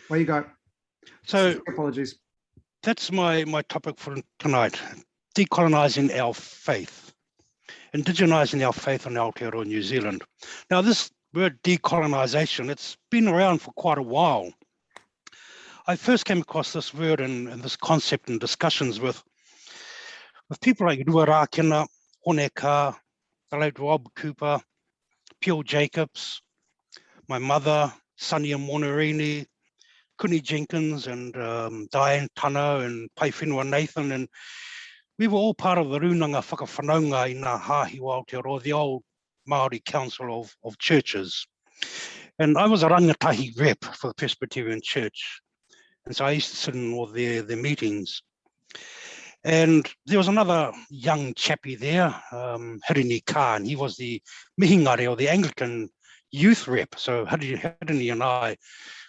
Where you go. So Apologies. that's my topic for tonight, decolonising our faith, indigenising our faith in Aotearoa New Zealand. Now this word decolonisation, it's been around for quite a while. I first came across this word and this concept in discussions with people like Ruarakena, Honeka, the late Rob Cooper, Peel Jacobs, my mother, Sonia Monarini, Kuni Jenkins and Diane Tano and Paewhenua Nathan, and we were all part of the Runanga Whakawhanaunga in Ngā Hāhi o Aotearoa, the old Māori Council of Churches. And I was a rangatahi rep for the Presbyterian Church. And so I used to sit in all their meetings. And there was another young chappie there, Hirini Khan. He was the Mihingare, or the Anglican youth rep. So Hirini and I,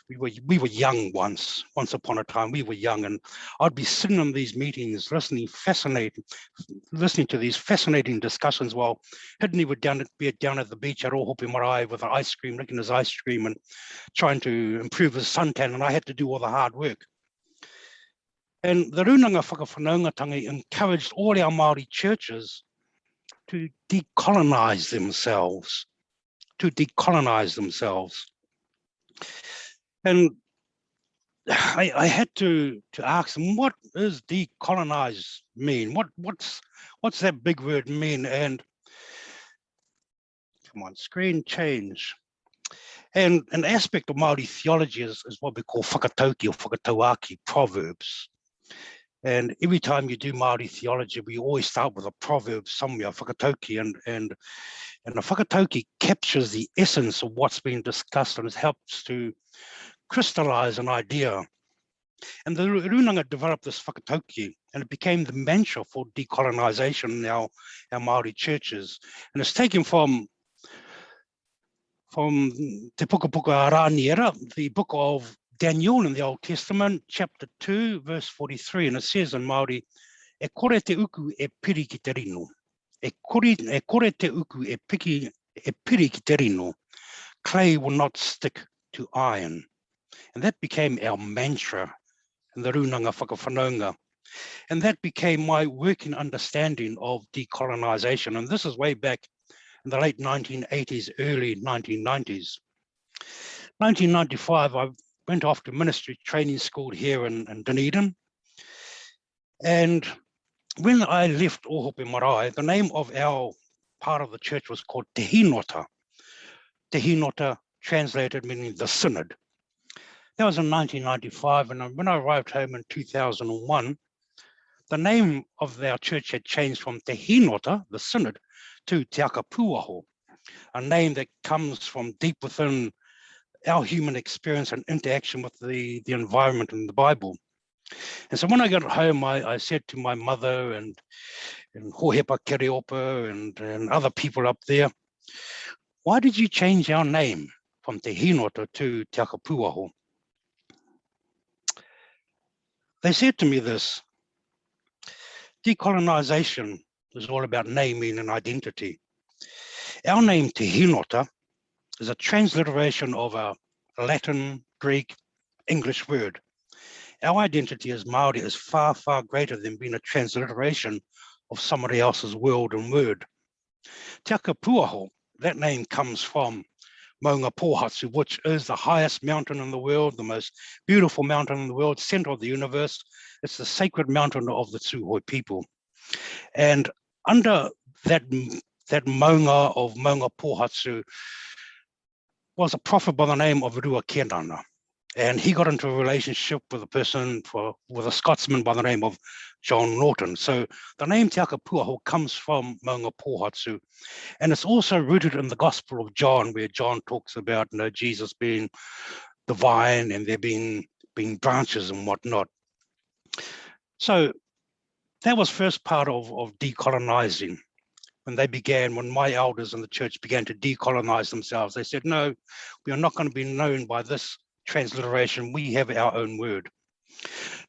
we were young once upon a time. We were young, and I'd be sitting in these meetings, listening to these fascinating discussions while Hirini would be down at the beach at Ohope Marae with an ice cream, licking his ice cream and trying to improve his suntan, and I had to do all the hard work. And the Runanga Whakawhanaungatanga encouraged all our Māori churches to decolonize themselves, And I had to ask them, what does decolonize mean? What's that big word mean? And come on, screen change. And an aspect of Māori theology is what we call whakatauki or whakatauaki proverbs. And every time you do Māori theology, we always start with a proverb somewhere, whakatauki, and the whakatauki captures the essence of what's being discussed, and it helps to crystallize an idea. And the Runanga developed this whakatauki, and it became the mantra for decolonisation in our Māori churches. And it's taken from Te Pukapuka Rāniera, the book of Daniel in the Old Testament, chapter 2, verse 43, and it says in Māori, e kore te uku e piri ki te rino. E kore te uku e piri ki te rino. Clay will not stick to iron. And that became our mantra in the Runanga Whakawhanaunga. And that became my working understanding of decolonisation. And this is way back in the late 1980s, early 1990s. 1995, I went off to ministry training school here in Dunedin. And when I left Ohope Marae, the name of our part of the church was called Te Hinota. Te Hinota translated meaning the synod. That was in 1995, and when I arrived home in 2001, the name of our church had changed from Te Hinota, the synod, to Te Akapuaho, a name that comes from deep within our human experience and interaction with the environment in the Bible. And so when I got home, I said to my mother and Hohepa Kereopa and other people up there, why did you change our name from Te Hinota to Te Akapuaho? They said to me this, decolonisation is all about naming and identity. Our name Te Hinota is a transliteration of a Latin, Greek, English word. Our identity as Māori is far, far greater than being a transliteration of somebody else's world and word. Te Akapuaho, that name comes from Maunga Pōhatsu, which is the highest mountain in the world, the most beautiful mountain in the world, center of the universe. It's the sacred mountain of the Tsuhoi people. And under that Maunga of Maunga Pōhatsu was a prophet by the name of Ruakenana. And he got into a relationship with a Scotsman by the name of John Norton. So the name Te Akapuaho comes from Maunga Pōhatsu. And it's also rooted in the Gospel of John, where John talks about Jesus being the vine and there being branches and whatnot. So that was first part of decolonising. When my elders in the church began to decolonise themselves, they said, no, we are not going to be known by this transliteration. We have our own word.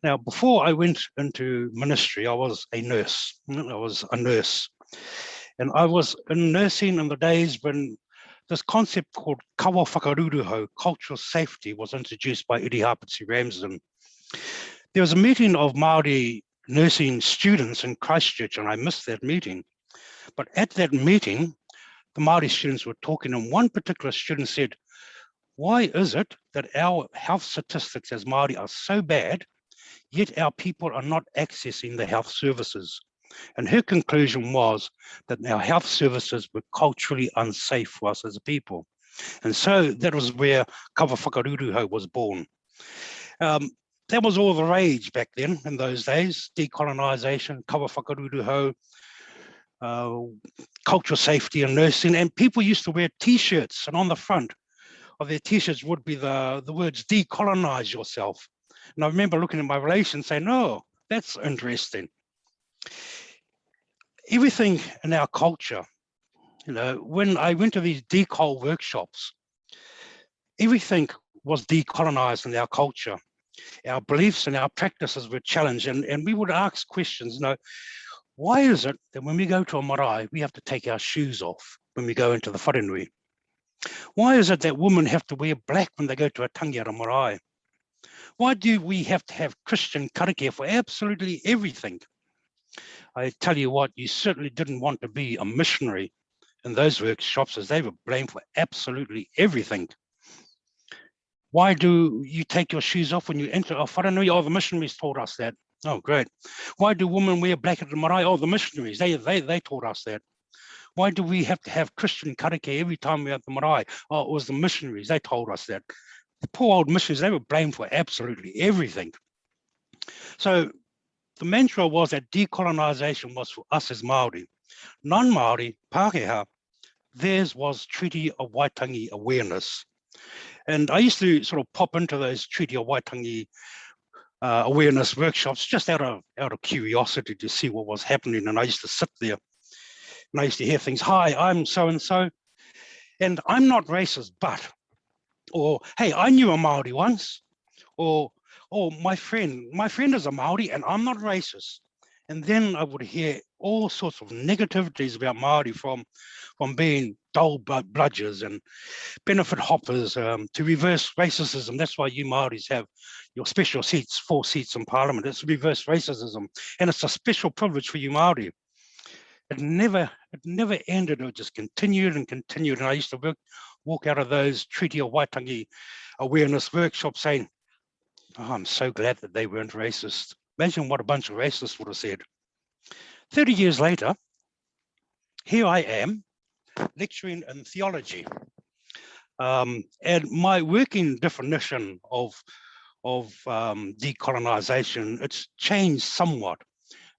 Now, before I went into ministry, I was a nurse. And I was in nursing in the days when this concept called kawa whakaruruhau, cultural safety, was introduced by Iri Hapiti Ramsden. There was a meeting of Māori nursing students in Christchurch, and I missed that meeting. But at that meeting, the Māori students were talking, and one particular student said, "Why is it that our health statistics as Māori are so bad, yet our people are not accessing the health services?" And her conclusion was that our health services were culturally unsafe for us as a people. And so that was where kawa whakaruruhau was born. That was all the rage back then in those days: decolonisation, kawa whakaruruhau, cultural safety and nursing. And people used to wear T-shirts, and on the front of their T-shirts would be the words "decolonise yourself." And I remember looking at my relations saying, "Oh, that's interesting." Everything in our culture, when I went to these decol workshops, everything was decolonised in our culture. Our beliefs and our practices were challenged, and we would ask questions, why is it that when we go to a marae, we have to take our shoes off when we go into the wharenui? Why is it that women have to wear black when they go to a tangiara marae? Why do we have to have Christian karakia for absolutely everything? I tell you what, you certainly didn't want to be a missionary in those workshops, as they were blamed for absolutely everything. Why do you take your shoes off when you enter a wharenui? Oh, the missionaries taught us that. Oh, great. Why do women wear black at the marae? Oh, the missionaries, they taught us that. Why do we have to have Christian karakia every time we're at the marae? Oh, it was the missionaries, they told us that. The poor old missionaries, they were blamed for absolutely everything. So the mantra was that decolonisation was for us as Māori. Non-Māori, Pākehā, theirs was Treaty of Waitangi awareness. And I used to sort of pop into those Treaty of Waitangi awareness workshops just out of curiosity to see what was happening. And I used to sit there and I used to hear things, "Hi, I'm so-and-so, and I'm not racist, but," or "Hey, I knew a Māori once," or "Oh, my friend is a Māori and I'm not racist." And then I would hear all sorts of negativities about Māori, from being dull bludgers and benefit hoppers, to reverse racism. That's why you Māoris have your special seats, 4 seats in Parliament. It's reverse racism, and it's a special privilege for you Māori. It never ended. It just continued and continued. And I used to walk out of those Treaty of Waitangi awareness workshops saying, "Oh, I'm so glad that they weren't racist." Imagine what a bunch of racists would have said. 30 years later, here I am lecturing in theology. And my working definition of decolonisation, it's changed somewhat.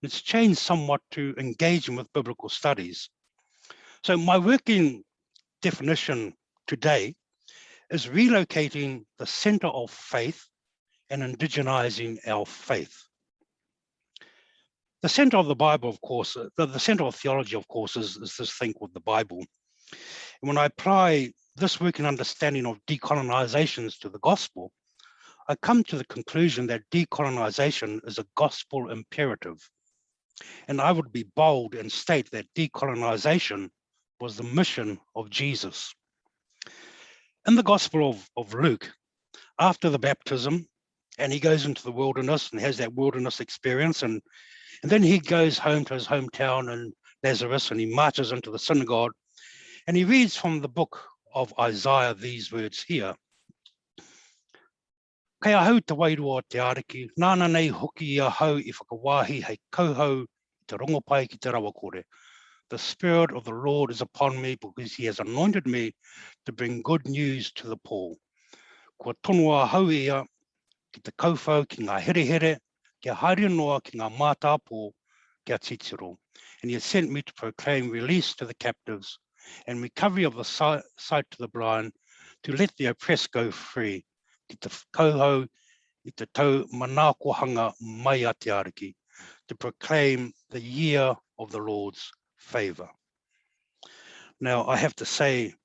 It's changed somewhat to engaging with biblical studies. So my working definition today is relocating the centre of faith and indigenising our faith. The centre of the Bible, of course, the centre of theology, of course, is this thing called the Bible. And when I apply this working understanding of decolonisations to the gospel, I come to the conclusion that decolonisation is a gospel imperative. And I would be bold and state that decolonisation was the mission of Jesus. In the Gospel of Luke, after the baptism, and he goes into the wilderness and has that wilderness experience, and then he goes home to his hometown in Nazareth, and he marches into the synagogue, and he reads from the book of Isaiah these words here. "Kei ahau te wairua te ariki, nāna nei hoki ia hau I whakawāhi hei kauhau te rongopai ki te rawakore. The Spirit of the Lord is upon me, because he has anointed me to bring good news to the poor. Kua tonua hau ia ki te kauwhau ki ngā here, kia haere noa ki ngā mātāpō, kia titiro. And he has sent me to proclaim release to the captives and recovery of the sight to the blind, to let the oppressed go free. Ki te kauhau I te tau manakohanga mai a te ariki, to proclaim the year of the Lord's favour." Now, I have to say,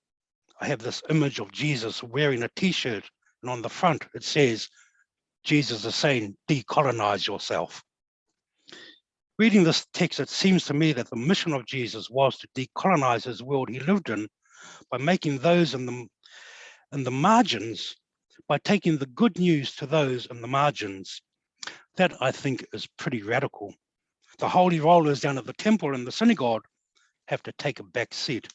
I have this image of Jesus wearing a T-shirt, and on the front it says, Jesus is saying, "Decolonise yourself." Reading this text, it seems to me that the mission of Jesus was to decolonise his world he lived in by making those in the margins, by taking the good news to those in the margins. That, I think, is pretty radical. The holy rollers down at the temple and the synagogue have to take a back seat.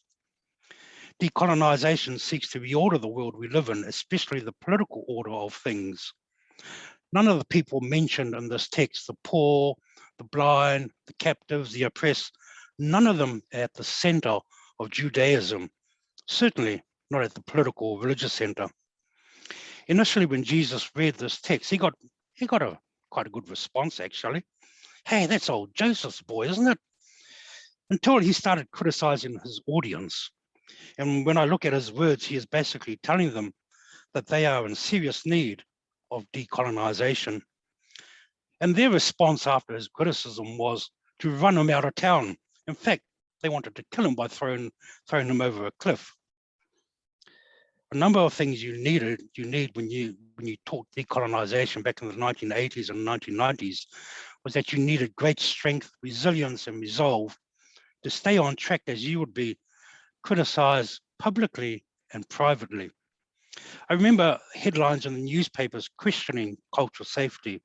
Decolonisation seeks to reorder the world we live in, especially the political order of things. None of the people mentioned in this text, the poor, the blind, the captives, the oppressed, none of them at the centre of Judaism, certainly not at the political or religious centre. Initially, when Jesus read this text, he got quite a good response, actually. Hey, that's old Joseph's boy, isn't it? Until he started criticising his audience. And when I look at his words, he is basically telling them that they are in serious need of decolonisation. And their response after his criticism was to run him out of town. In fact, they wanted to kill him by throwing him over a cliff. A number of things you need when you taught decolonisation back in the 1980s and 1990s was that you needed great strength, resilience, and resolve to stay on track as you would be criticised publicly and privately. I remember headlines in the newspapers questioning cultural safety,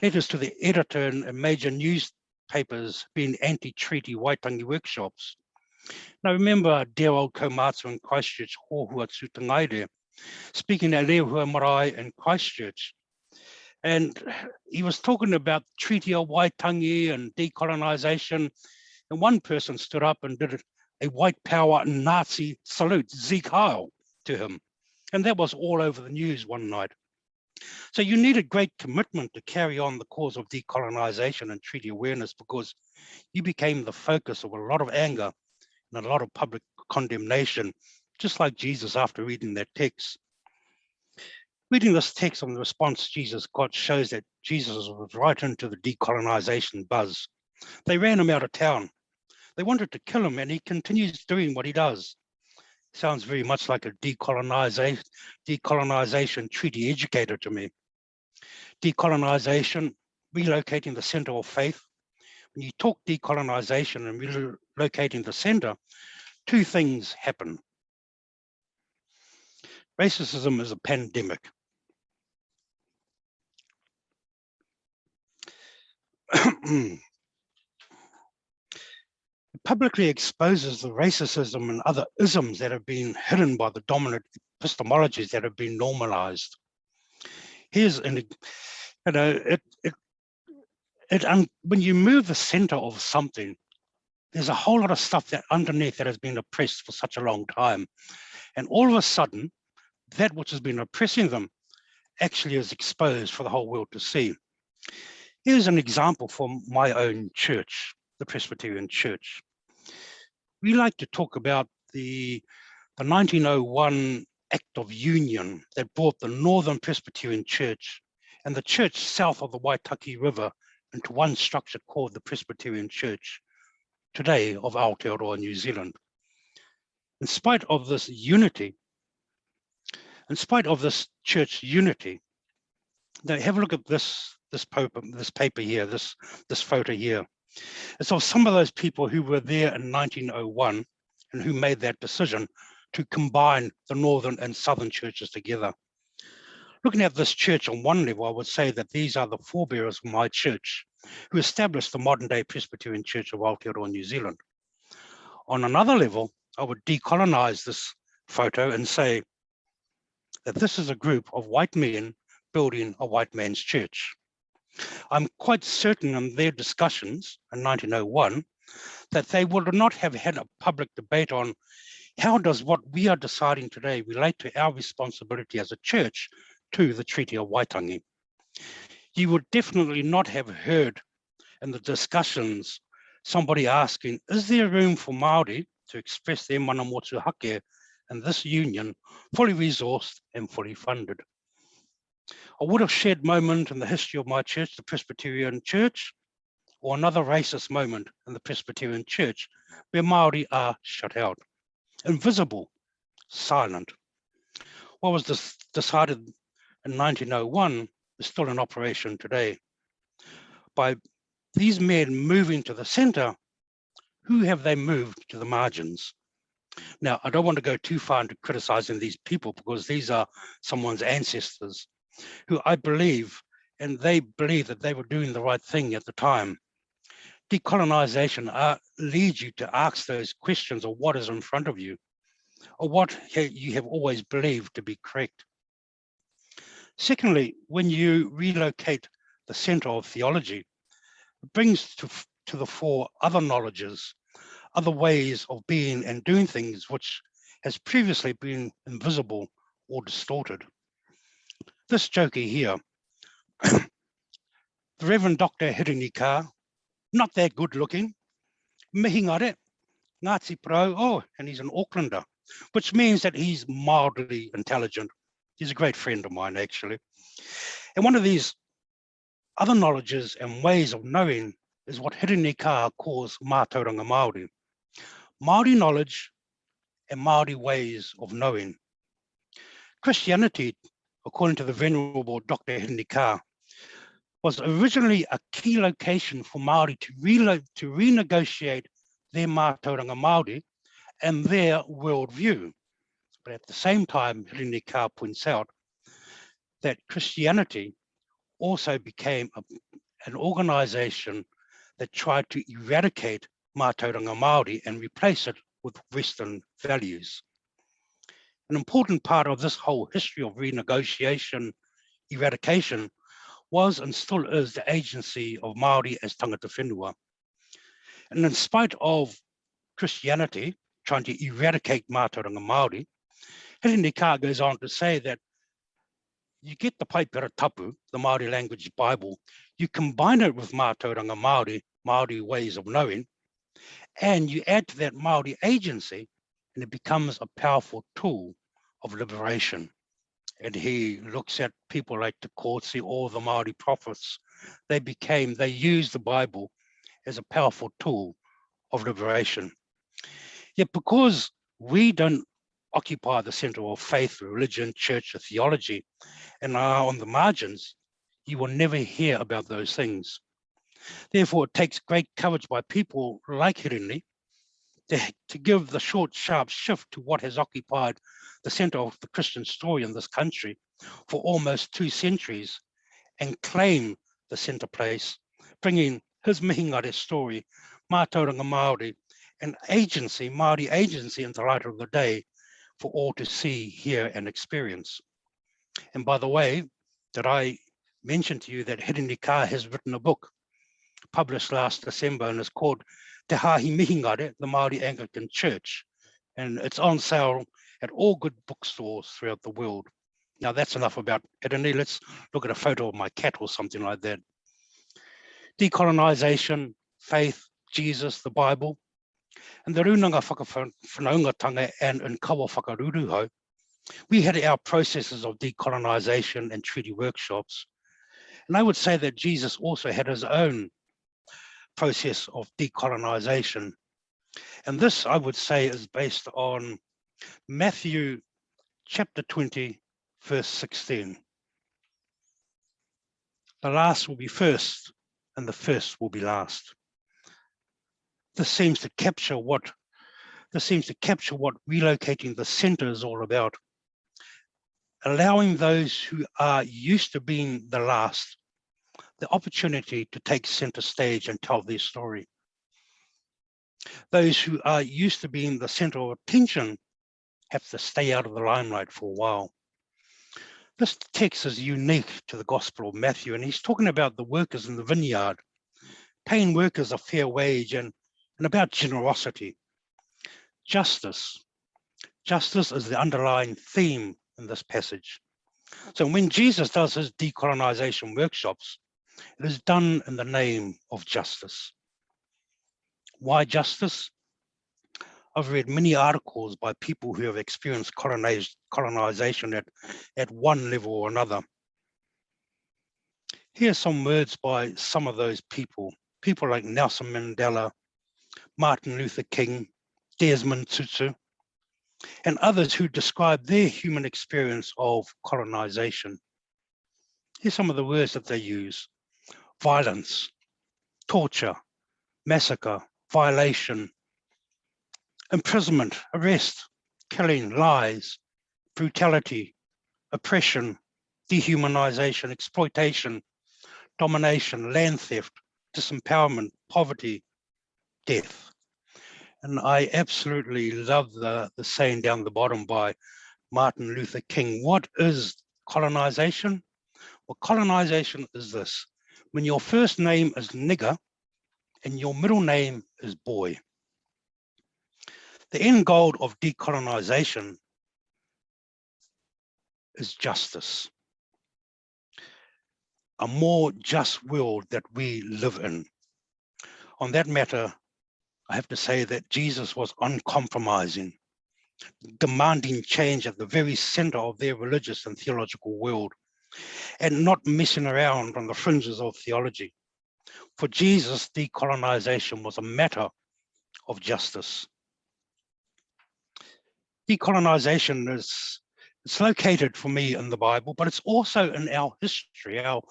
letters to the editor in major newspapers being anti-treaty Waitangi workshops. And I remember Daryl Komatsu in Christchurch, Hohua Tutangaire, speaking at Rehua Marae in Christchurch. And he was talking about Treaty of Waitangi and decolonisation. And one person stood up and did a white power Nazi salute, Sieg Heil, to him. And that was all over the news one night. So you needed great commitment to carry on the cause of decolonisation and treaty awareness, because you became the focus of a lot of anger and a lot of public condemnation, just like Jesus after reading that text. Reading this text on the response Jesus got shows that Jesus was right into the decolonisation buzz. They ran him out of town. They wanted to kill him, and he continues doing what he does. Sounds very much like a decolonisation treaty educator to me. Decolonisation, relocating the centre of faith. When you talk decolonisation and relocating the centre, two things happen. Racism is a pandemic. It publicly exposes the racism and other isms that have been hidden by the dominant epistemologies that have been normalized. Here's an, when you move the center of something, there's a whole lot of stuff that underneath that has been oppressed for such a long time. And all of a sudden, that which has been oppressing them actually is exposed for the whole world to see. Here's an example from my own church, the Presbyterian Church. We like to talk about the 1901 Act of Union that brought the Northern Presbyterian Church and the church south of the Waitaki River into one structure called the Presbyterian Church, today of Aotearoa, New Zealand. In spite of this unity, in spite of this church unity, now have a look at this paper here, this photo here. It's of some of those people who were there in 1901 and who made that decision to combine the northern and southern churches together. Looking at this church on one level, I would say that these are the forebearers of my church who established the modern day Presbyterian Church of Aotearoa, New Zealand. On another level, I would decolonize this photo and say that this is a group of white men building a white man's church. I'm quite certain in their discussions in 1901 that they would not have had a public debate on how does what we are deciding today relate to our responsibility as a church to the Treaty of Waitangi. You would definitely not have heard in the discussions somebody asking, is there room for Māori to express their mana motu hake in this union, fully resourced and fully funded? A watershed moment in the history of my church, the Presbyterian Church, or another racist moment in the Presbyterian Church where Māori are shut out, invisible, silent. What was decided in 1901 is still in operation today. By these men moving to the centre, who have they moved to the margins? Now, I don't want to go too far into criticizing these people because these are someone's ancestors who I believe, and they believe that they were doing the right thing at the time. Decolonization leads you to ask those questions of what is in front of you, or what you have always believed to be correct. Secondly, when you relocate the center of theology, it brings to the fore other knowledges, other ways of being and doing things which has previously been invisible or distorted. This joker here, the Reverend Dr. Hirunika, not that good looking, mihi ngare, Ngāti Pro, oh, and he's an Aucklander, which means that he's mildly intelligent. He's a great friend of mine, actually. And one of these other knowledges and ways of knowing is what Hirunika calls mātauranga Māori. Māori knowledge and Māori ways of knowing. Christianity, according to the Venerable Dr. Hirunika, was originally a key location for Māori to renegotiate their mātauranga Māori and their worldview. But at the same time, Hirunika points out that Christianity also became an organization that tried to eradicate mātauranga Māori and replace it with Western values. An important part of this whole history of renegotiation, eradication, was and still is the agency of Māori as tangata whenua. And in spite of Christianity trying to eradicate mātauranga Māori, Hirunika goes on to say that you get the Paipera Tapu, the Māori language Bible, you combine it with mātauranga Māori, Māori ways of knowing, and you add to that Māori agency, and it becomes a powerful tool of liberation. And he looks at people like Te Kaawa or the Māori prophets. They used the Bible as a powerful tool of liberation. Yet because we don't occupy the center of faith, religion, church, or theology, and are on the margins, you will never hear about those things. Therefore, it takes great courage by people like Hirini to give the short, sharp shift to what has occupied the center of the Christian story in this country for almost 2 centuries and claim the center place, bringing his mihi ngare story, mātauranga Māori, and agency, Māori agency into the light of the day for all to see, hear, and experience. And by the way, did I mention to you that Hirunika has written a book published last December, and it's called Te Hahi Mihi Ngare, the Māori Anglican Church. And it's on sale at all good bookstores throughout the world. Now that's enough about Hiruni. Let's look at a photo of my cat or something like that. Decolonization, faith, Jesus, the Bible, and the runanga whakawhanaungatanga and in kawa whakaruruhau. We had our processes of decolonization and treaty workshops. And I would say that Jesus also had his own process of decolonization. And this, I would say, is based on Matthew chapter 20, verse 16. The last will be first, and the first will be last. This seems to capture what relocating the center is all about. Allowing those who are used to being the last the opportunity to take center stage and tell their story. Those who are used to being the center of attention have to stay out of the limelight for a while. This text is unique to the Gospel of Matthew, and he's talking about the workers in the vineyard, paying workers a fair wage, and about generosity. Justice. Justice is the underlying theme in this passage. So when Jesus does his decolonization workshops, it is done in the name of justice. Why justice? I've read many articles by people who have experienced colonization at one level or another. Here are some words by some of those people like Nelson Mandela, Martin Luther King, Desmond Tutu, and others who describe their human experience of colonization. Here's some of the words that they use: violence, torture, massacre, violation, imprisonment, arrest, killing, lies, brutality, oppression, dehumanization, exploitation, domination, land theft, disempowerment, poverty, death. And I absolutely love the saying down the bottom by Martin Luther King. What is colonization? Well, colonization is this: when your first name is nigger and your middle name is boy. The end goal of decolonization is justice, a more just world that we live in. On that matter, I have to say that Jesus was uncompromising, demanding change at the very center of their religious and theological world, and not messing around on the fringes of theology. For Jesus, decolonization was a matter of justice. Decolonization it's located for me in the Bible, but it's also in our history, our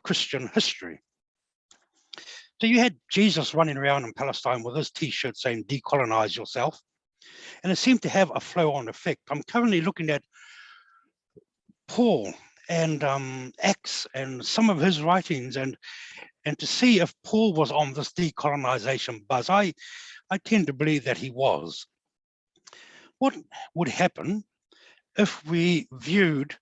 Christian history. So you had Jesus running around in Palestine with his t-shirt saying, decolonize yourself. And it seemed to have a flow-on effect. I'm currently looking at Paul and Acts and some of his writings and to see if Paul was on this decolonization buzz. I tend to believe that he was. What would happen if we viewed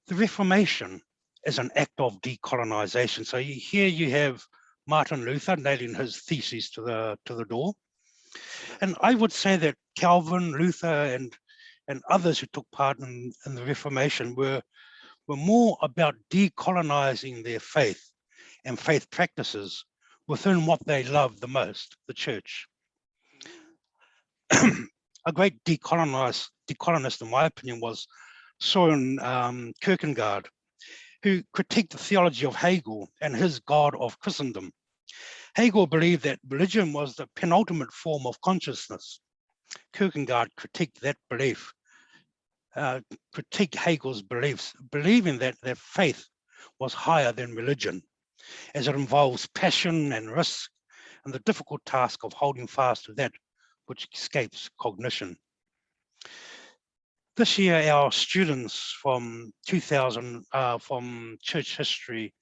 the Reformation as an act of decolonization? So here you have Martin Luther nailing his theses to the door. And I would say that Calvin, Luther, and others who took part in the Reformation were more about decolonizing their faith and faith practices within what they loved the most, the church. A great decolonist, in my opinion, was Søren Kierkegaard, who critiqued the theology of Hegel and his God of Christendom. Hegel believed that religion was the penultimate form of consciousness. Kierkegaard critiqued that belief, critiqued Hegel's beliefs, believing that faith was higher than religion, as it involves passion and risk and the difficult task of holding fast to that which escapes cognition. This year, our students from 2000, from Church History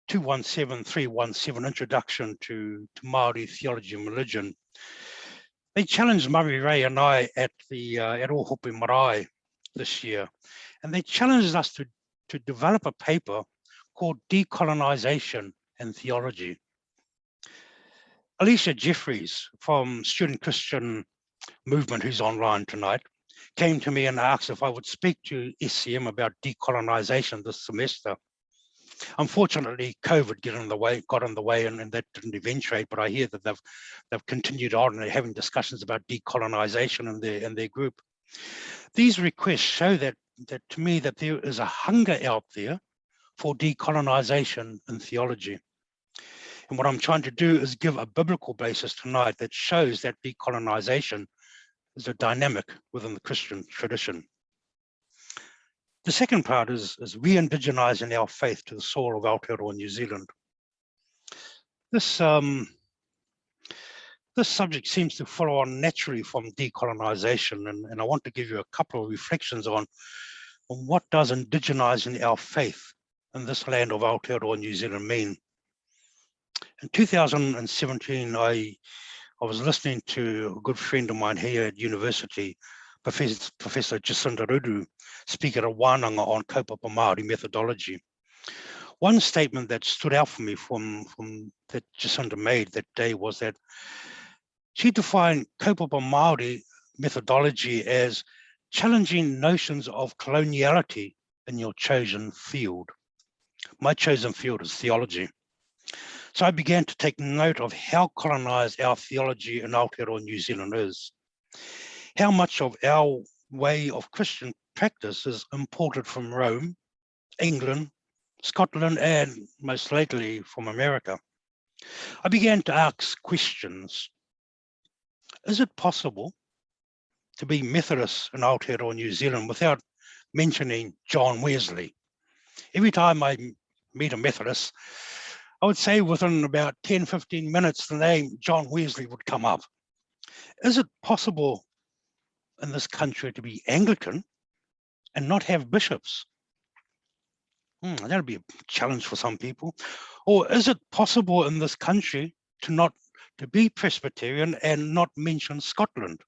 217317, Introduction to Māori Theology and Religion, they challenged Murray Ray and I at Ohope Marae this year, and they challenged us to develop a paper called Decolonising and Theology. Alicia Jeffries from Student Christian Movement, who's online tonight, came to me and asked if I would speak to SCM about decolonisation this semester. Unfortunately, COVID got in the way, and that didn't eventuate. But I hear that they've continued on and they're having discussions about decolonisation in their group. These requests show that to me that there is a hunger out there for decolonisation in theology. And what I'm trying to do is give a biblical basis tonight that shows that decolonisation is a dynamic within the Christian tradition. The second part is re-indigenising our faith to the soil of Aotearoa New Zealand. This subject seems to follow on naturally from decolonisation, and I want to give you a couple of reflections on what does indigenising our faith in this land of Aotearoa New Zealand mean. In 2017, I was listening to a good friend of mine here at university, Professor Jacinda Rudu, speak at a wānanga on kaupapa Māori methodology. One statement that stood out for me from that Jacinda made that day was that she defined kaupapa Māori methodology as challenging notions of coloniality in your chosen field. My chosen field is theology. So I began to take note of how colonized our theology in Aotearoa New Zealand is. How much of our way of Christian practice is imported from Rome, England, Scotland, and most lately from America. I began to ask questions. Is it possible to be Methodist in Aotearoa New Zealand without mentioning John Wesley? Every time I meet a Methodist, I would say within about 10, 15 minutes, the name John Wesley would come up. Is it possible in this country to be Anglican and not have bishops? That'll be a challenge for some people. Or is it possible in this country to be Presbyterian and not mention Scotland?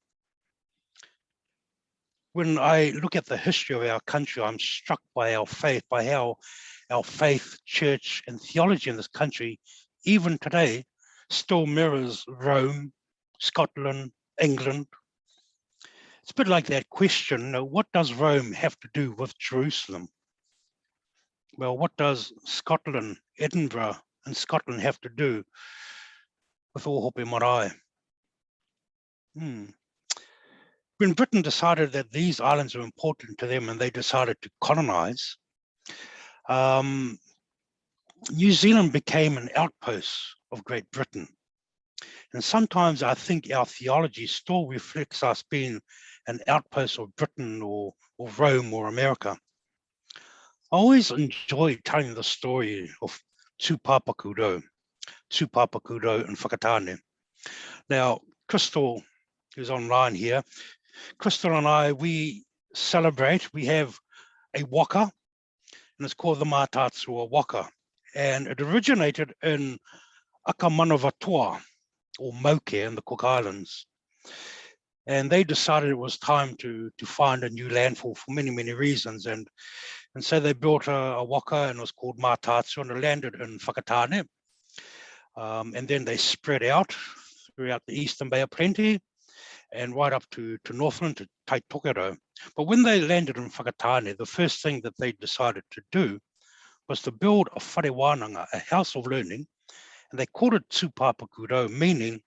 When I look at the history of our country, I'm struck by our faith, by how our faith, church, and theology in this country, even today, still mirrors Rome, Scotland, England. It's a bit like that question, what does Rome have to do with Jerusalem? Well, what does Scotland, Edinburgh, and Scotland have to do with Ohope Marae? When Britain decided that these islands were important to them and they decided to colonize, New Zealand became an outpost of Great Britain. And sometimes I think our theology still reflects us being an outpost of Britain or Rome or America. I always enjoy telling the story of Tupapa Kudo and Whakatane. Now, Crystal, who's online here, Crystal and I, we have a waka, and it's called the Mātātua waka. And it originated in Akamanawatoa, or Moke in the Cook Islands. And they decided it was time to find a new landfall for many, many reasons. And so they built a waka, and it was called Mātātua, and it landed in Whakatane. And then they spread out throughout the Eastern Bay of Plenty and right up to Northland, to Taitokero. But when they landed in Whakatane, the first thing that they decided to do was to build a whare wānanga, a house of learning, and they called it Tupapa Kudo, meaning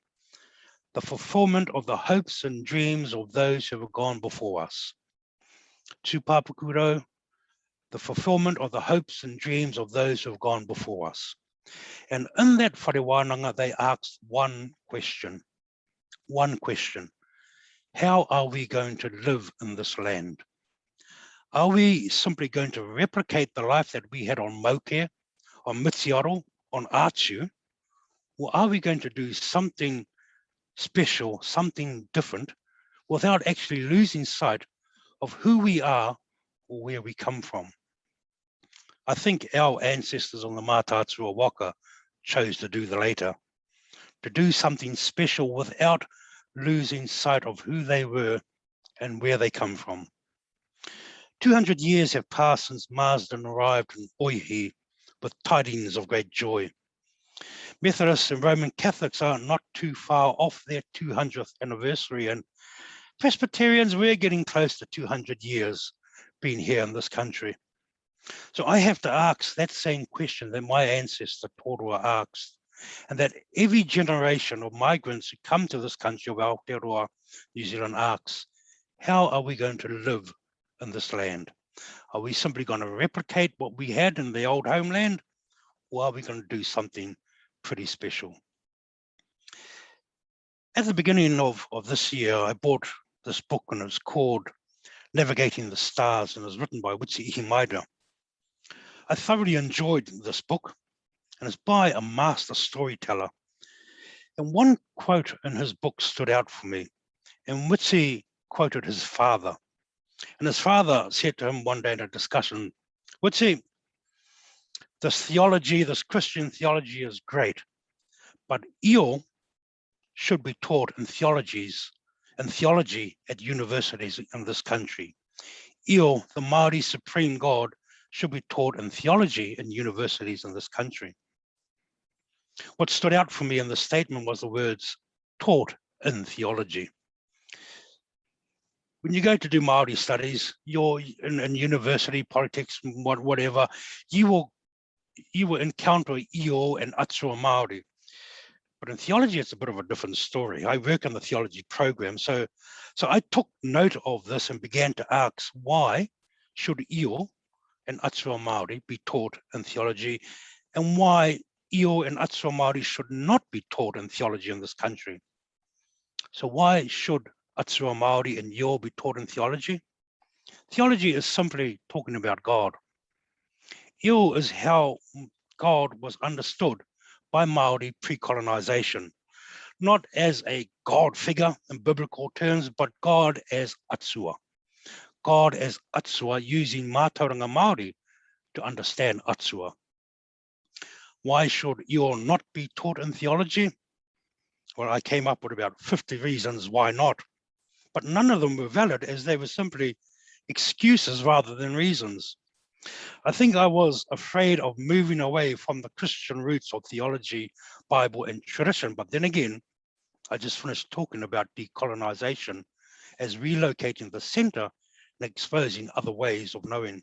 the fulfillment of the hopes and dreams of those who have gone before us. Tupapa Kudo, the fulfillment of the hopes and dreams of those who have gone before us. And in that whare wānanga, they asked one question. How are we going to live in this land? Are we simply going to replicate the life that we had on Moke, on Mitiaro, on Atiu? Or are we going to do something special, something different, without actually losing sight of who we are or where we come from? I think our ancestors on the Mātātua waka chose to do the latter, to do something special without losing sight of who they were and where they come from. 200 years have passed since Marsden arrived in Oihi with tidings of great joy. Methodists and Roman Catholics are not too far off their 200th anniversary, and Presbyterians, we're getting close to 200 years being here in this country. So I have to ask that same question that my ancestor Torua asked, and that every generation of migrants who come to this country of Aotearoa New Zealand asks, how are we going to live in this land? Are we simply going to replicate what we had in the old homeland, or are we going to do something pretty special? At the beginning of this year, I bought this book, and it's called Navigating the Stars, and it's written by Witsi Ihimaida. I thoroughly enjoyed this book, and it's by a master storyteller. And one quote in his book stood out for me, in which he quoted his father. And his father said to him one day in a discussion, Witsi, this Christian theology is great, but io should be taught in theology at universities in this country. Io, the Māori supreme God, should be taught in theology in universities in this country. What stood out for me in the statement was the words taught in theology. When you go to do Māori studies, you're in university, politics, whatever, you will encounter io and Aotearoa Māori. But in theology, it's a bit of a different story. I work in the theology program, so I took note of this and began to ask, why should io and Aotearoa Māori be taught in theology, and why io and Aotearoa Māori should not be taught in theology in this country? So why should Aotearoa Māori and io be taught in theology? Theology is simply talking about God. Io is how God was understood by Māori pre-colonization. not as a God figure in biblical terms, but God as Atua. God as Atua, using mātauranga Māori to understand Atua. Why should Io not be taught in theology? Well, I came up with about 50 reasons why not, but none of them were valid, as they were simply excuses rather than reasons. I think I was afraid of moving away from the Christian roots of theology, Bible, and tradition, but then again, I just finished talking about decolonisation as relocating the centre and exposing other ways of knowing.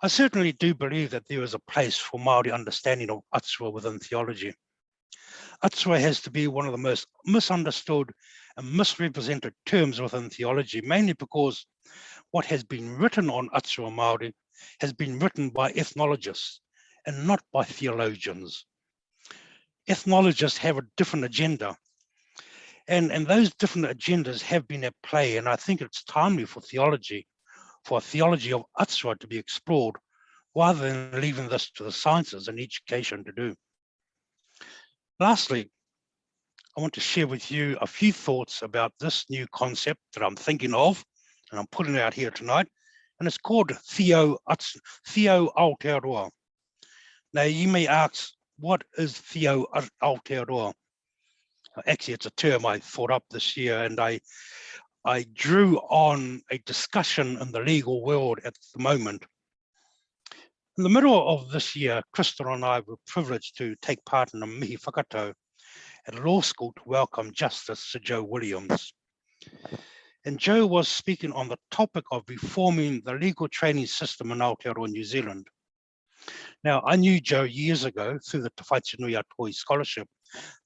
I certainly do believe that there is a place for Māori understanding of Atua within theology. Atua has to be one of the most misunderstood and misrepresented terms within theology, mainly because what has been written on Atua Māori has been written by ethnologists and not by theologians. Ethnologists have a different agenda, and those different agendas have been at play, and I think it's timely for a theology of Atua to be explored, rather than leaving this to the sciences and education to do. Lastly, I want to share with you a few thoughts about this new concept that I'm thinking of, and I'm putting it out here tonight, and it's called Theo Aotearoa. Now, you may ask, what is Theo Aotearoa? Actually, it's a term I thought up this year, and I drew on a discussion in the legal world at the moment. In the middle of this year, Crystal and I were privileged to take part in a mihi whakatau at law school to welcome Justice Sir Joe Williams. And Joe was speaking on the topic of reforming the legal training system in Aotearoa New Zealand. Now, I knew Joe years ago through the Te Whaitinui Atoi Scholarship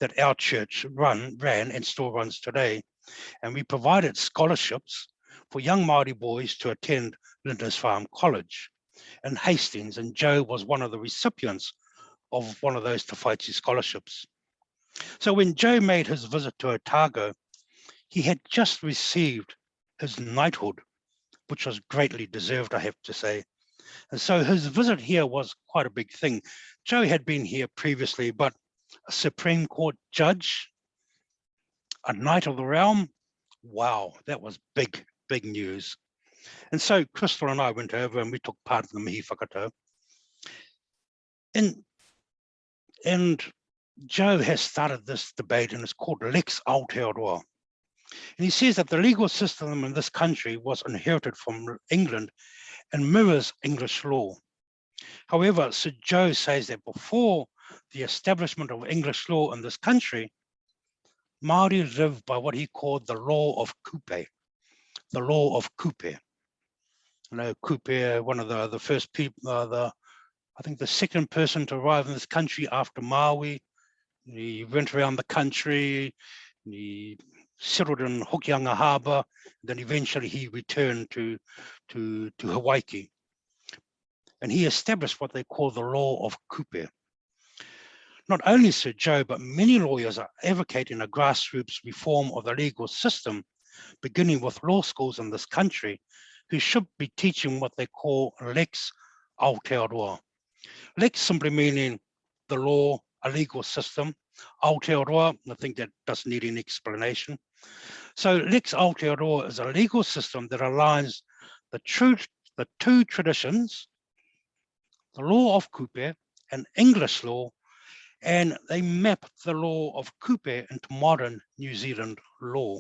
that our church ran and still runs today. And we provided scholarships for young Māori boys to attend Lindisfarne College in Hastings, and Joe was one of the recipients of one of those Te Whaitinui scholarships. So when Joe made his visit to Otago, he had just received his knighthood, which was greatly deserved, I have to say. And so his visit here was quite a big thing. Joe had been here previously, but a Supreme Court judge, a Knight of the Realm, wow, that was big, big news. And so Crystal and I went over and we took part in the mihi whakatau. And Joe has started this debate, and it's called Lex Aotearoa. And he says that the legal system in this country was inherited from England and mirrors English law. However, Sir Joe says that before the establishment of English law in this country, Māori lived by what he called the law of kupe, the law of kupe. You know, kupe, one of the first people, I think the second person to arrive in this country after Maui. He went around the country, he settled in Hokianga Harbour, then eventually he returned to Hawaii. And he established what they call the law of kupe. Not only Sir Joe, but many lawyers are advocating a grassroots reform of the legal system, beginning with law schools in this country, who should be teaching what they call Lex Aotearoa. Lex simply meaning the law, a legal system. Aotearoa, I think that doesn't need any explanation. So Lex Aotearoa is a legal system that aligns the two traditions, the law of kupe and English law, and they map the law of kupe into modern New Zealand law.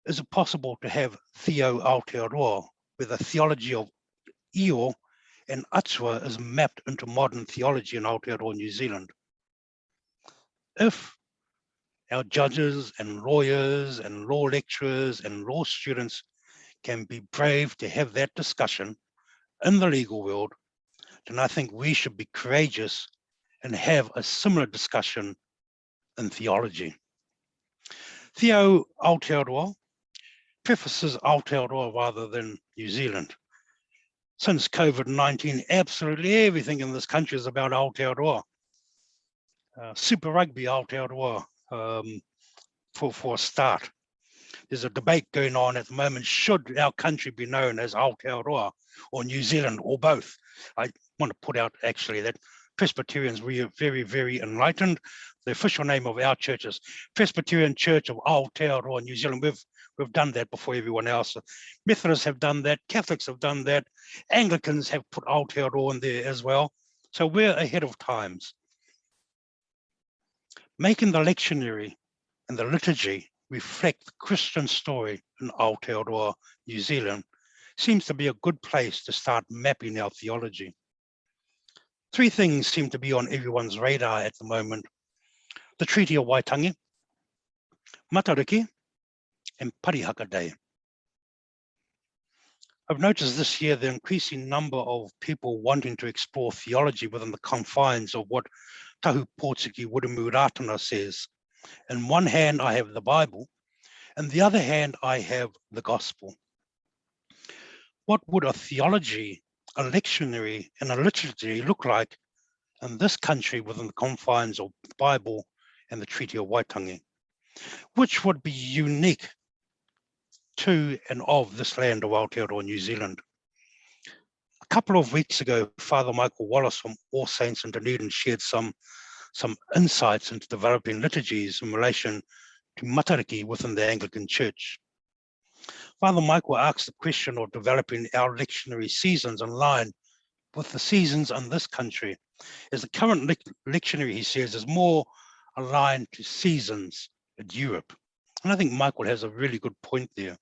Is it possible to have Theo Aotearoa, where the theology of Io and Atua is mapped into modern theology in Aotearoa New Zealand? If our judges and lawyers and law lecturers and law students can be brave to have that discussion in the legal world, then I think we should be courageous and have a similar discussion in theology. Theo Aotearoa prefaces Aotearoa rather than New Zealand. Since COVID-19, absolutely everything in this country is about Aotearoa. Super Rugby Aotearoa for a start. There's a debate going on at the moment, should our country be known as Aotearoa or New Zealand or both? I want to put out actually that Presbyterians, we are very, very enlightened. The official name of our church is Presbyterian Church of Aotearoa New Zealand. We've done that before everyone else. Methodists have done that, Catholics have done that, Anglicans have put Aotearoa in there as well. So we're ahead of times. Making the lectionary and the liturgy reflect the Christian story in Aotearoa New Zealand seems to be a good place to start mapping our theology. Three things seem to be on everyone's radar at the moment: the Treaty of Waitangi, Matariki, and Parihaka Day. I've noticed this year the increasing number of people wanting to explore theology within the confines of what Tahu Pōtiki Wiremu Ratana says. In one hand, I have the Bible, and the other hand, I have the gospel. What would a theology, a lectionary, and a liturgy look like in this country within the confines of the Bible and the Treaty of Waitangi, which would be unique to and of this land of Aotearoa New Zealand? A couple of weeks ago, Father Michael Wallace from All Saints in Dunedin shared some insights into developing liturgies in relation to Matariki within the Anglican Church. Father Michael asked the question of developing our lectionary seasons in line with the seasons in this country, as the current lectionary, he says, is more aligned to seasons in Europe. And I think Michael has a really good point there.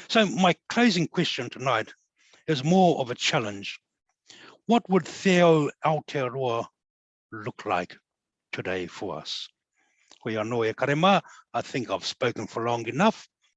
So my closing question tonight is more of a challenge. What would Theo Aotearoa look like today for us? Koe anō e karema, I think I've spoken for long enough.